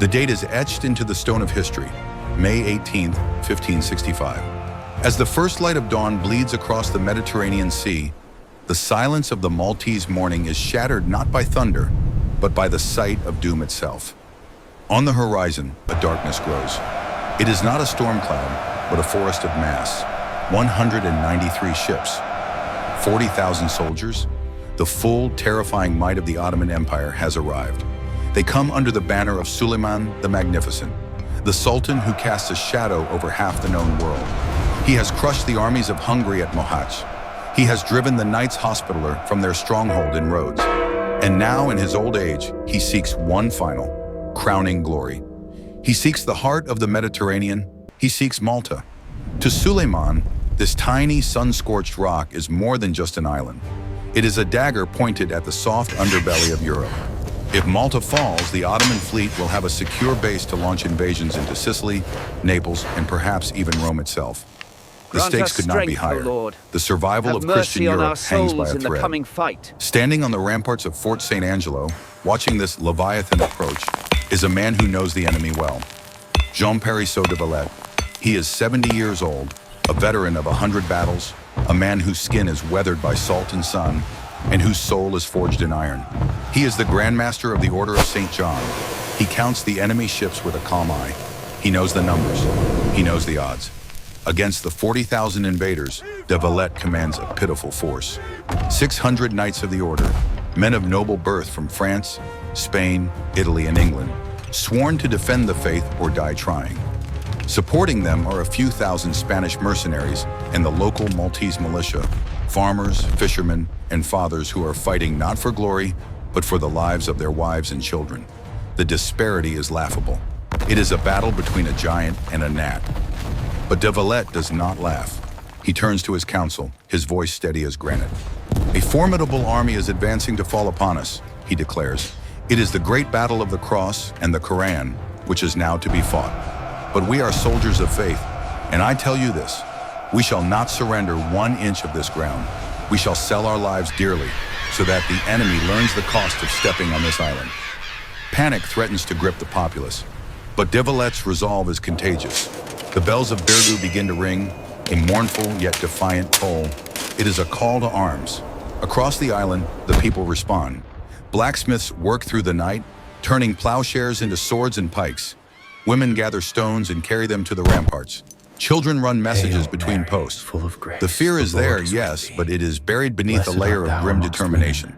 The date is etched into the stone of history, May 18, 1565. As the first light of dawn bleeds across the Mediterranean Sea, the silence of the Maltese morning is shattered not by thunder, but by the sight of doom itself. On the horizon, a darkness grows. It is not a storm cloud, but a forest of mass. 193 ships, 40,000 soldiers. The full, terrifying might of the Ottoman Empire has arrived. They come under the banner of Suleiman the Magnificent, the Sultan who casts a shadow over half the known world. He has crushed the armies of Hungary at Mohacs. He has driven the Knights Hospitaller from their stronghold in Rhodes. And now, in his old age, he seeks one final, crowning glory. He seeks the heart of the Mediterranean. He seeks Malta. To Suleiman, this tiny, sun-scorched rock is more than just an island. It is a dagger pointed at the soft underbelly of Europe. If Malta falls, the Ottoman fleet will have a secure base to launch invasions into Sicily, Naples, and perhaps even Rome itself. The stakes could not be higher. The survival of Christian Europe hangs by a thread. Standing on the ramparts of Fort St. Angelo, watching this Leviathan approach, is a man who knows the enemy well. Jean Perisseau de Valette. He is 70 years old, a veteran of 100 battles, a man whose skin is weathered by salt and sun, and whose soul is forged in iron. He is the Grand Master of the Order of St. John. He counts the enemy ships with a calm eye. He knows the numbers. He knows the odds. Against the 40,000 invaders, de Valette commands a pitiful force. 600 Knights of the Order, men of noble birth from France, Spain, Italy, and England, sworn to defend the faith or die trying. Supporting them are a few thousand Spanish mercenaries and the local Maltese militia, farmers, fishermen, and fathers who are fighting not for glory, but for the lives of their wives and children. The disparity is laughable. It is a battle between a giant and a gnat. But de Valette does not laugh. He turns to his council, his voice steady as granite. A formidable army is advancing to fall upon us, he declares. It is the great battle of the cross and the Koran, which is now to be fought. But we are soldiers of faith, and I tell you this, we shall not surrender 1 inch of this ground. We shall sell our lives dearly, so that the enemy learns the cost of stepping on this island. Panic threatens to grip the populace, but de Valette's resolve is contagious. The bells of Berlioz begin to ring, a mournful yet defiant toll. It is a call to arms. Across the island, the people respond. Blacksmiths work through the night, turning plowshares into swords and pikes. Women gather stones and carry them to the ramparts. Children run messages between posts. The fear is there, yes, but it is buried beneath a layer of grim determination.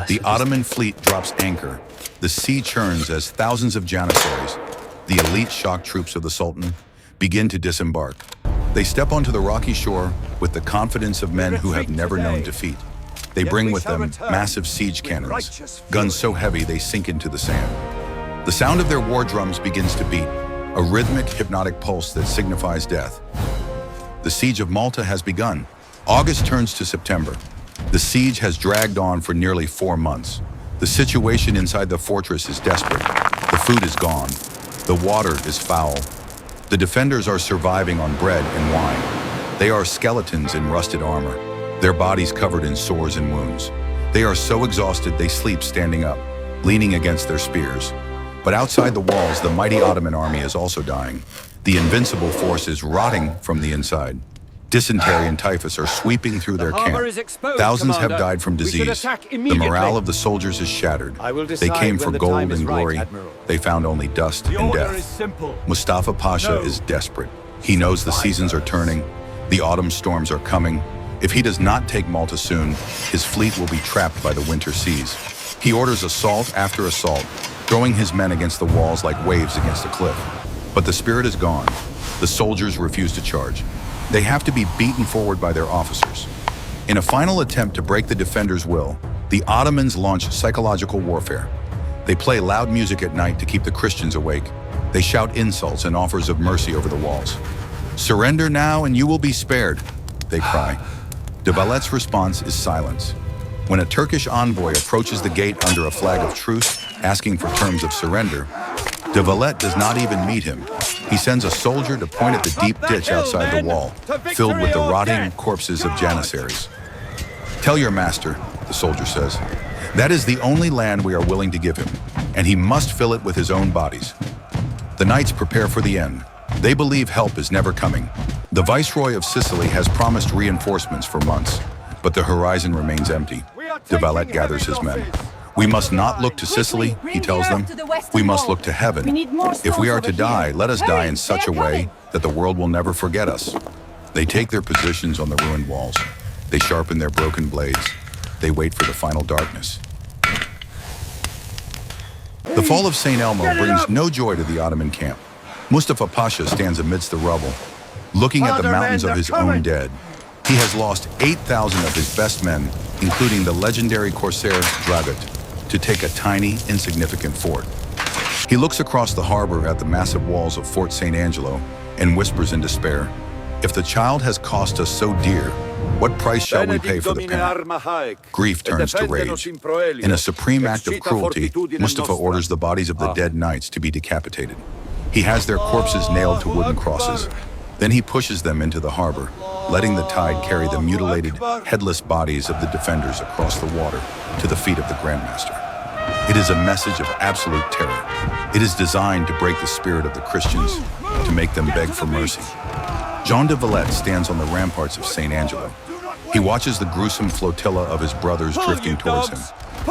The Ottoman fleet drops anchor. The sea churns as thousands of janissaries, the elite shock troops of the Sultan, begin to disembark. They step onto the rocky shore with the confidence of men who have never known defeat. They bring with them massive siege cannons, guns so heavy they sink into the sand. The sound of their war drums begins to beat, a rhythmic, hypnotic pulse that signifies death. The Siege of Malta has begun. August turns to September. The siege has dragged on for nearly 4 months. The situation inside the fortress is desperate. The food is gone. The water is foul. The defenders are surviving on bread and wine. They are skeletons in rusted armor, their bodies covered in sores and wounds. They are so exhausted they sleep standing up, leaning against their spears. But outside the walls, the mighty Ottoman army is also dying. The invincible force is rotting from the inside. Dysentery and typhus are sweeping through their camp. Thousands have died from disease. The morale of the soldiers is shattered. They came for gold and glory. They found only dust and death. Mustafa Pasha is desperate. He knows the seasons are turning. The autumn storms are coming. If he does not take Malta soon, his fleet will be trapped by the winter seas. He orders assault after assault, throwing his men against the walls like waves against a cliff. But the spirit is gone. The soldiers refuse to charge. They have to be beaten forward by their officers. In a final attempt to break the defenders' will, the Ottomans launch psychological warfare. They play loud music at night to keep the Christians awake. They shout insults and offers of mercy over the walls. "Surrender now and you will be spared," they cry. De Valette's response is silence. When a Turkish envoy approaches the gate under a flag of truce, asking for terms of surrender, de Valette does not even meet him. He sends a soldier to point at the deep ditch outside the wall, filled with the rotting corpses of janissaries. "Tell your master," the soldier says, "that is the only land we are willing to give him, and he must fill it with his own bodies. The knights prepare for the end. They believe help is never coming. The Viceroy of Sicily has promised reinforcements for months, but the horizon remains empty. De Valette gathers his men. We must not look to Sicily, he tells them. We must look to heaven. If we are to die, let us die in such a way that the world will never forget us. They take their positions on the ruined walls. They sharpen their broken blades. They wait for the final darkness. The fall of St. Elmo brings no joy to the Ottoman camp. Mustafa Pasha stands amidst the rubble, looking at the mountains of his own dead. He has lost 8,000 of his best men, including the legendary corsair Dragut, to take a tiny, insignificant fort. He looks across the harbor at the massive walls of Fort St. Angelo and whispers in despair, "If the child has cost us so dear, what price shall we pay for the parent?" Grief turns to rage. In a supreme act of cruelty, Mustafa orders the bodies of the dead knights to be decapitated. He has their corpses nailed to wooden crosses. Then he pushes them into the harbor, letting the tide carry the mutilated, headless bodies of the defenders across the water to the feet of the Grandmaster. It is a message of absolute terror. It is designed to break the spirit of the Christians, to make them beg for mercy. Jean de Valette stands on the ramparts of St. Angelo. He watches the gruesome flotilla of his brothers drifting towards him.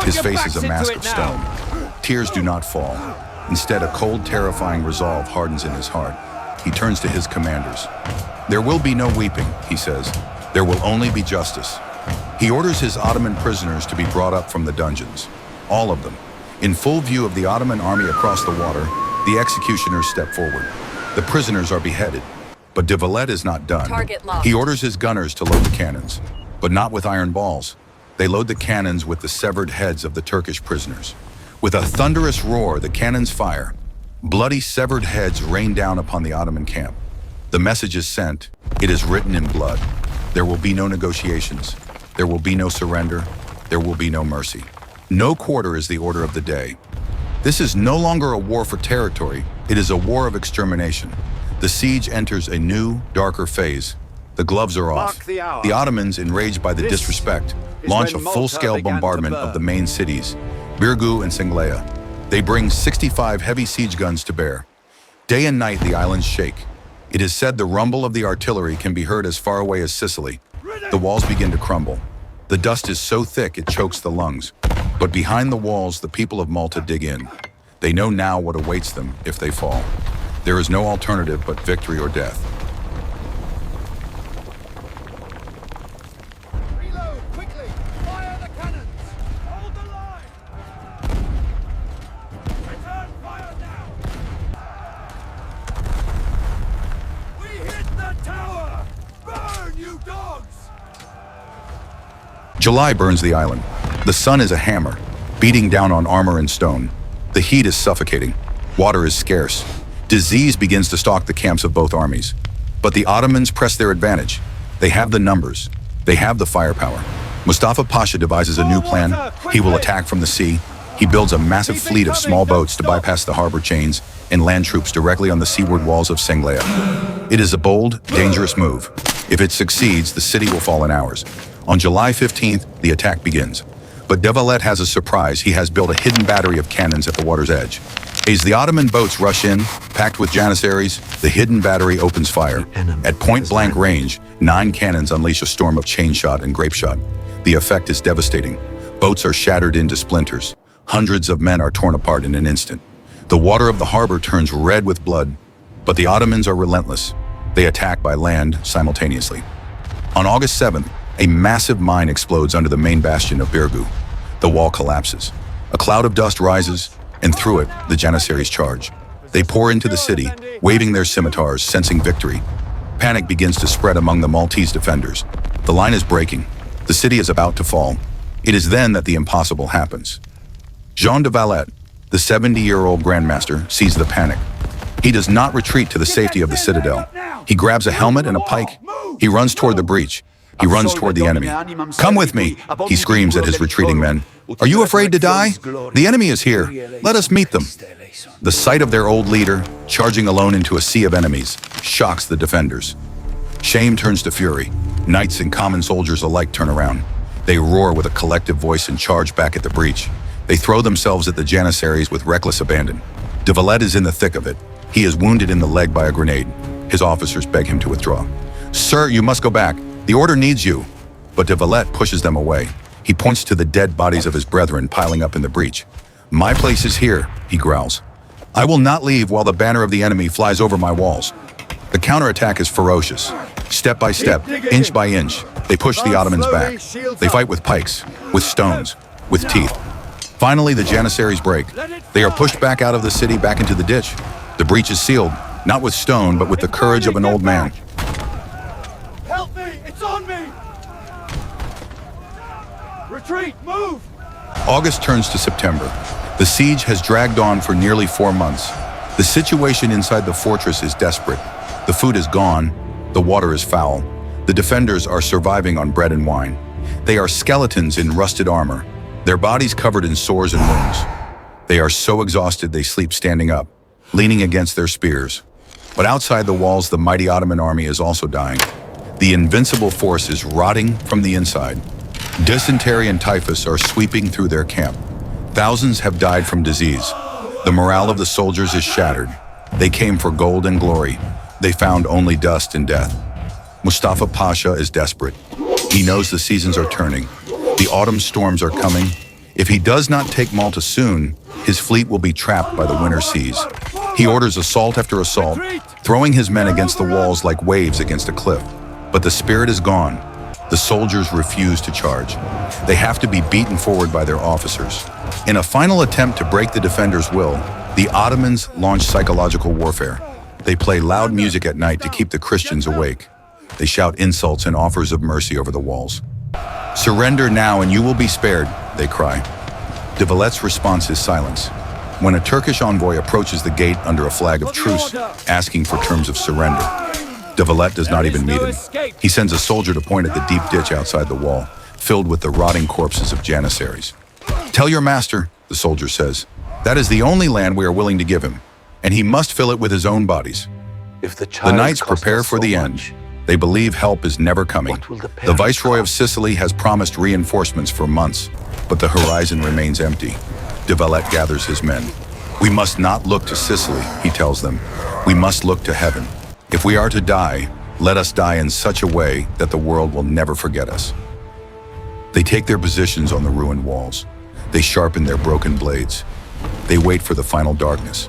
His face is a mask of stone. Tears do not fall. Instead, a cold, terrifying resolve hardens in his heart. He turns to his commanders. "There will be no weeping," he says. "There will only be justice." He orders his Ottoman prisoners to be brought up from the dungeons. All of them. In full view of the Ottoman army across the water, the executioners step forward. The prisoners are beheaded. But de Valette is not done. He orders his gunners to load the cannons, but not with iron balls. They load the cannons with the severed heads of the Turkish prisoners. With a thunderous roar, the cannons fire. Bloody severed heads rain down upon the Ottoman camp. The message is sent. It is written in blood. There will be no negotiations. There will be no surrender. There will be no mercy. No quarter is the order of the day. This is no longer a war for territory. It is a war of extermination. The siege enters a new, darker phase. The gloves are off. The Ottomans, enraged by the disrespect, launch a full-scale bombardment of the main cities, Birgu and Senglea. They bring 65 heavy siege guns to bear. Day and night the islands shake. It is said the rumble of the artillery can be heard as far away as Sicily. The walls begin to crumble. The dust is so thick it chokes the lungs. But behind the walls, the people of Malta dig in. They know now what awaits them if they fall. There is no alternative but victory or death. Reload, quickly! Fire the cannons! Hold the line! Return fire now! We hit the tower! Burn, you dogs! July burns the island. The sun is a hammer, beating down on armor and stone. The heat is suffocating. Water is scarce. Disease begins to stalk the camps of both armies. But the Ottomans press their advantage. They have the numbers. They have the firepower. Mustafa Pasha devises a new plan. He will attack from the sea. He builds a massive fleet of small boats to bypass the harbor chains and land troops directly on the seaward walls of Senglea. It is a bold, dangerous move. If it succeeds, the city will fall in hours. On July 15th, the attack begins. But de Valette has a surprise. He has built a hidden battery of cannons at the water's edge. As the Ottoman boats rush in, packed with janissaries, the hidden battery opens fire. At point-blank range, 9 cannons unleash a storm of chain shot and grape shot. The effect is devastating. Boats are shattered into splinters. Hundreds of men are torn apart in an instant. The water of the harbor turns red with blood. But the Ottomans are relentless. They attack by land simultaneously. On August 7th, a massive mine explodes under the main bastion of Birgu. The wall collapses. A cloud of dust rises, and through it, the janissaries charge. They pour into the city, waving their scimitars, sensing victory. Panic begins to spread among the Maltese defenders. The line is breaking. The city is about to fall. It is then that the impossible happens. Jean de Valette, the 70-year-old Grandmaster, sees the panic. He does not retreat to the safety of the citadel. He grabs a helmet and a pike. He runs toward the breach. He runs toward the enemy. "Come with me," he screams at his retreating men. "Are you afraid to die? The enemy is here. Let us meet them." The sight of their old leader, charging alone into a sea of enemies, shocks the defenders. Shame turns to fury. Knights and common soldiers alike turn around. They roar with a collective voice and charge back at the breach. They throw themselves at the janissaries with reckless abandon. De Valette is in the thick of it. He is wounded in the leg by a grenade. His officers beg him to withdraw. "Sir, you must go back. The order needs you." But de Valette pushes them away. He points to the dead bodies of his brethren piling up in the breach. "My place is here," he growls. "I will not leave while the banner of the enemy flies over my walls." The counterattack is ferocious. Step by step, inch by inch, they push the Ottomans back. They fight with pikes, with stones, with teeth. Finally, the Janissaries break. They are pushed back out of the city, back into the ditch. The breach is sealed, not with stone, but with the courage of an old man. Help me! It's on me! Retreat! Move! August turns to September. The siege has dragged on for nearly 4 months. The situation inside the fortress is desperate. The food is gone. The water is foul. The defenders are surviving on bread and wine. They are skeletons in rusted armor, their bodies covered in sores and wounds. They are so exhausted they sleep standing up, leaning against their spears. But outside the walls, the mighty Ottoman army is also dying. The invincible force is rotting from the inside. Dysentery and typhus are sweeping through their camp. Thousands have died from disease. The morale of the soldiers is shattered. They came for gold and glory. They found only dust and death. Mustafa Pasha is desperate. He knows the seasons are turning. The autumn storms are coming. If he does not take Malta soon, his fleet will be trapped by the winter seas. He orders assault after assault, throwing his men against the walls like waves against a cliff. But the spirit is gone. The soldiers refuse to charge. They have to be beaten forward by their officers. In a final attempt to break the defenders' will, the Ottomans launch psychological warfare. They play loud music at night to keep the Christians awake. They shout insults and offers of mercy over the walls. "Surrender now and you will be spared," they cry. De Valette's response is silence. When a Turkish envoy approaches the gate under a flag of truce, asking for terms of surrender, de Valette does not even meet him. He sends a soldier to point at the deep ditch outside the wall, filled with the rotting corpses of Janissaries. "Tell your master," the soldier says, "that is the only land we are willing to give him, and he must fill it with his own bodies." The knights prepare for the end. They believe help is never coming. The Viceroy of Sicily has promised reinforcements for months, but the horizon remains empty. De Valette gathers his men. "We must not look to Sicily," he tells them. "We must look to heaven. If we are to die, let us die in such a way that the world will never forget us." They take their positions on the ruined walls. They sharpen their broken blades. They wait for the final darkness.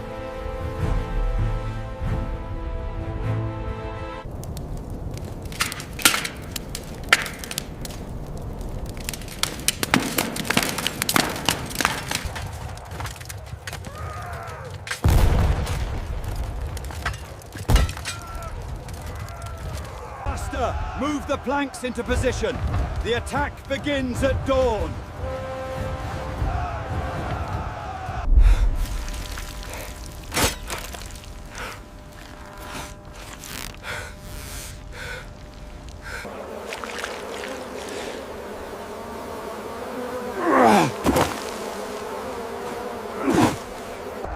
Move the planks into position. The attack begins at dawn.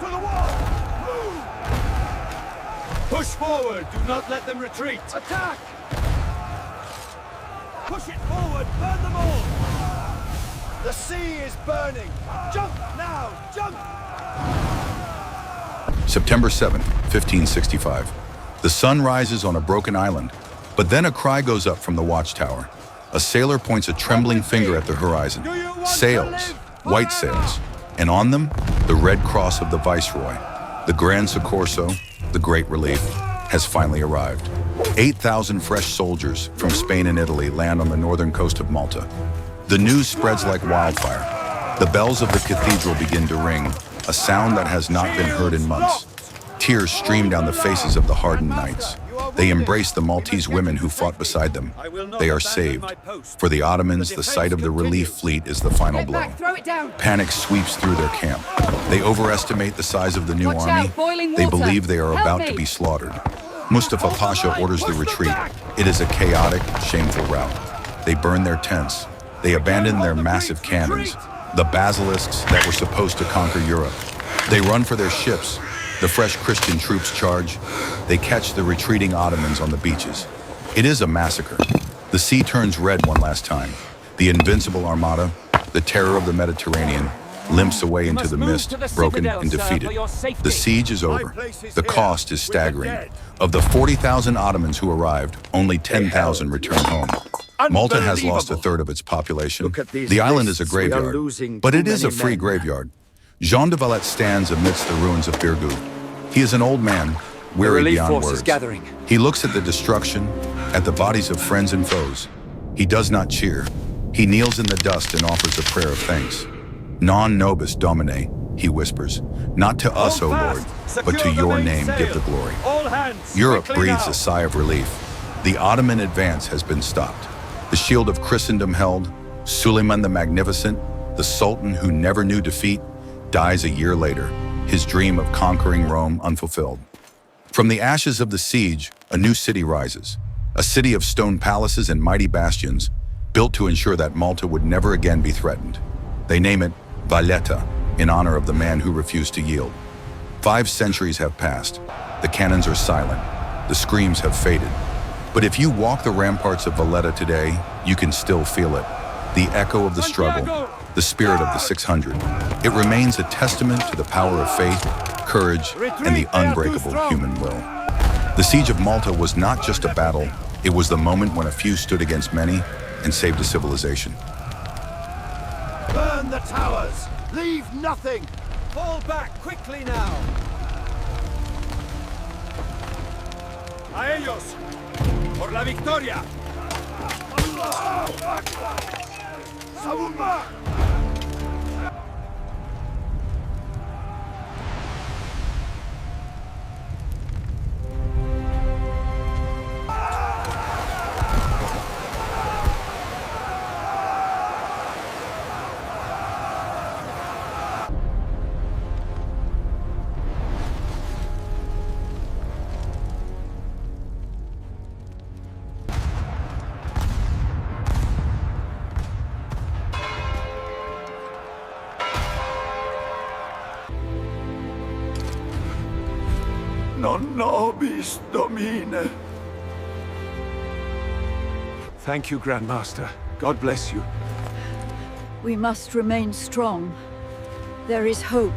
To the wall! Move! Push forward. Do not let them retreat. Attack! Push it forward! Burn them all! The sea is burning! Jump now! Jump! September 7th, 1565. The sun rises on a broken island, but then a cry goes up from the watchtower. A sailor points a trembling finger at the horizon. Sails, white sails, and on them, the red cross of the Viceroy. The Gran Soccorso, the Great Relief, has finally arrived. 8,000 fresh soldiers from Spain and Italy land on the northern coast of Malta. The news spreads like wildfire. The bells of the cathedral begin to ring, a sound that has not been heard in months. Tears stream down the faces of the hardened knights. They embrace the Maltese women who fought beside them. They are saved. For the Ottomans, the sight of the relief fleet is the final blow. Panic sweeps through their camp. They overestimate the size of the new army. They believe they are about to be slaughtered. Mustafa Pasha orders the retreat. It is a chaotic, shameful rout. They burn their tents. They abandon their massive cannons, the basilisks that were supposed to conquer Europe. They run for their ships. The fresh Christian troops charge. They catch the retreating Ottomans on the beaches. It is a massacre. The sea turns red one last time. The invincible armada, the terror of the Mediterranean, limps away into must the move mist, to the broken citadel, and sir, defeated. for your safety. The siege is over. place is The here, cost is with the staggering. dead. Of the 40,000 Ottomans who arrived, only 10,000 returned home. Malta has lost a third of its population. Look at these The island is a lists. We are graveyard, losing but too it is a many free men. graveyard. Jean de Valette stands amidst the ruins of Birgu. He is an old man, weary relief beyond force is words. gathering. He looks at the destruction, at the bodies of friends and foes. He does not cheer. He kneels in the dust and offers a prayer of thanks. Non nobis Domine, he whispers. Not to us, O Lord, but to your name give the glory. All hands, Europe quickly breathes now. a sigh of relief. The Ottoman advance has been stopped. The shield of Christendom held, Suleiman the Magnificent, the Sultan who never knew defeat, dies a year later, his dream of conquering Rome unfulfilled. From the ashes of the siege, a new city rises, a city of stone palaces and mighty bastions, built to ensure that Malta would never again be threatened. They name it Valletta, in honor of the man who refused to yield. 5 centuries have passed. The cannons are silent. The screams have faded. But if you walk the ramparts of Valletta today, you can still feel it. The echo of the struggle, the spirit of the 600. It remains a testament to the power of faith, courage, and the unbreakable human will. The Siege of Malta was not just a battle, it was the moment when a few stood against many and saved a civilization. Burn the towers! Leave nothing! Fall back quickly now. A ellos! Por la victoria! Sabumba! Non nobis Domine. Thank you, Grandmaster. God bless you. We must remain strong. There is hope.